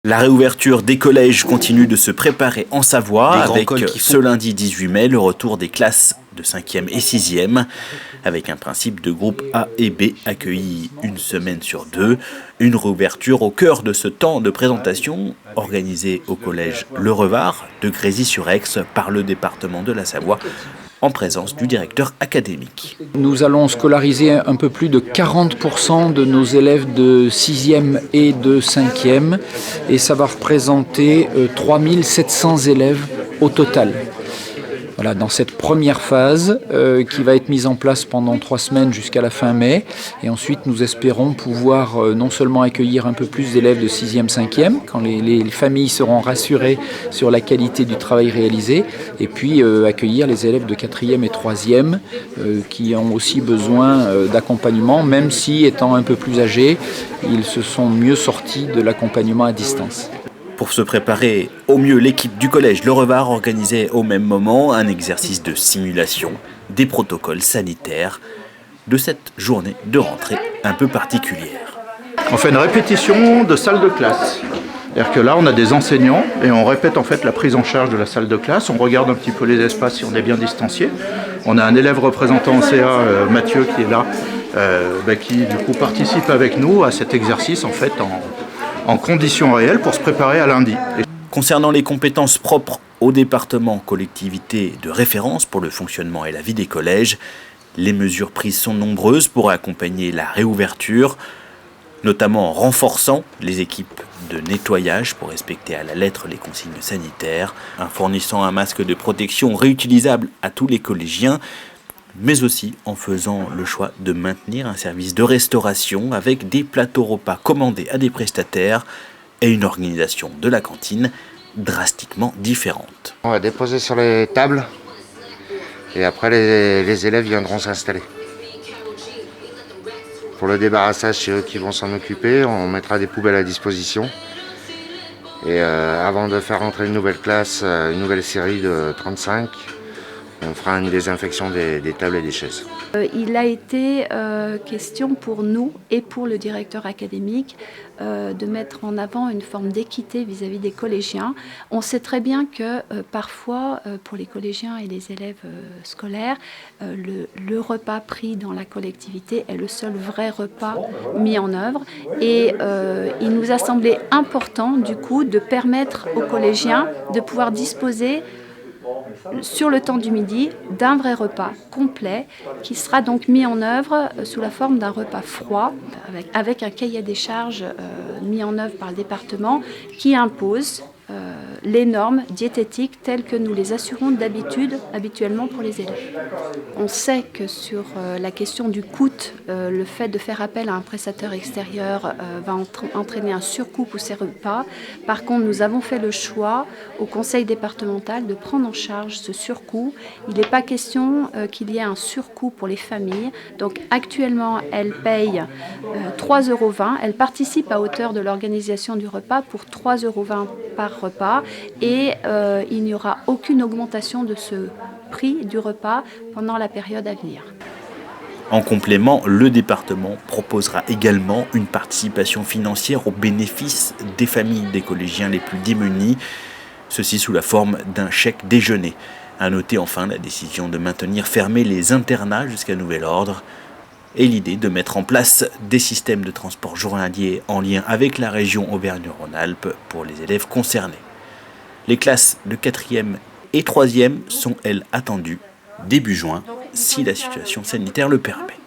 La réouverture des collèges continue de se préparer en Savoie avec ce lundi 18 mai le retour des classes de 5e et 6e avec un principe de groupe A et B accueillis une semaine sur deux. Une réouverture au cœur de ce temps de présentation organisé au collège Le Revard de Grésy-sur-Aix par le département de la Savoie en présence du directeur académique. Nous allons scolariser un peu plus de 40% de nos élèves de 6e et de 5e et ça va représenter 3700 élèves au total. Voilà, dans cette première phase qui va être mise en place pendant 3 semaines jusqu'à la fin mai. Et ensuite, nous espérons pouvoir non seulement accueillir un peu plus d'élèves de 6e, 5e, quand les familles seront rassurées sur la qualité du travail réalisé, et puis accueillir les élèves de 4e et 3e qui ont aussi besoin d'accompagnement, même si, étant un peu plus âgés, ils se sont mieux sortis de l'accompagnement à distance. Pour se préparer au mieux, l'équipe du collège Le Revard organisait au même moment un exercice de simulation des protocoles sanitaires de cette journée de rentrée un peu particulière. On fait une répétition de salle de classe. C'est-à-dire que là, on a des enseignants et on répète en fait la prise en charge de la salle de classe. On regarde un petit peu les espaces si on est bien distancié. On a un élève représentant au CA, Mathieu, qui est là, qui du coup participe avec nous à cet exercice en fait en conditions réelles pour se préparer à lundi. Concernant les compétences propres au département collectivité de référence pour le fonctionnement et la vie des collèges, les mesures prises sont nombreuses pour accompagner la réouverture, notamment en renforçant les équipes de nettoyage pour respecter à la lettre les consignes sanitaires, en fournissant un masque de protection réutilisable à tous les collégiens, mais aussi en faisant le choix de maintenir un service de restauration avec des plateaux repas commandés à des prestataires et une organisation de la cantine drastiquement différente. On va déposer sur les tables et après les élèves viendront s'installer. Pour le débarrassage, c'est eux qui vont s'en occuper, on mettra des poubelles à disposition. Et avant de faire rentrer une nouvelle classe, une nouvelle série de 35, on fera une désinfection des tables et des chaises. Il a été question pour nous et pour le directeur académique de mettre en avant une forme d'équité vis-à-vis des collégiens. On sait très bien que parfois, pour les collégiens et les élèves scolaires, le repas pris dans la collectivité est le seul vrai repas mis en œuvre. Et il nous a semblé important, du coup, de permettre aux collégiens de pouvoir disposer sur le temps du midi d'un vrai repas complet qui sera donc mis en œuvre sous la forme d'un repas froid avec un cahier des charges mis en œuvre par le département qui impose les normes diététiques telles que nous les assurons habituellement pour les élèves. On sait que sur la question du coût, le fait de faire appel à un prestataire extérieur va entraîner un surcoût pour ces repas. Par contre, nous avons fait le choix au conseil départemental de prendre en charge ce surcoût. Il n'est pas question qu'il y ait un surcoût pour les familles. Donc actuellement, elles payent 3,20 €. Elles participent à hauteur de l'organisation du repas pour 3,20 € par repas et il n'y aura aucune augmentation de ce prix du repas pendant la période à venir. En complément, le département proposera également une participation financière au bénéfice des familles des collégiens les plus démunis, ceci sous la forme d'un chèque déjeuner. À noter enfin la décision de maintenir fermés les internats jusqu'à nouvel ordre et l'idée de mettre en place des systèmes de transport journalier en lien avec la région Auvergne-Rhône-Alpes pour les élèves concernés. Les classes de 4e et 3e sont, elles, attendues début juin, si la situation sanitaire le permet.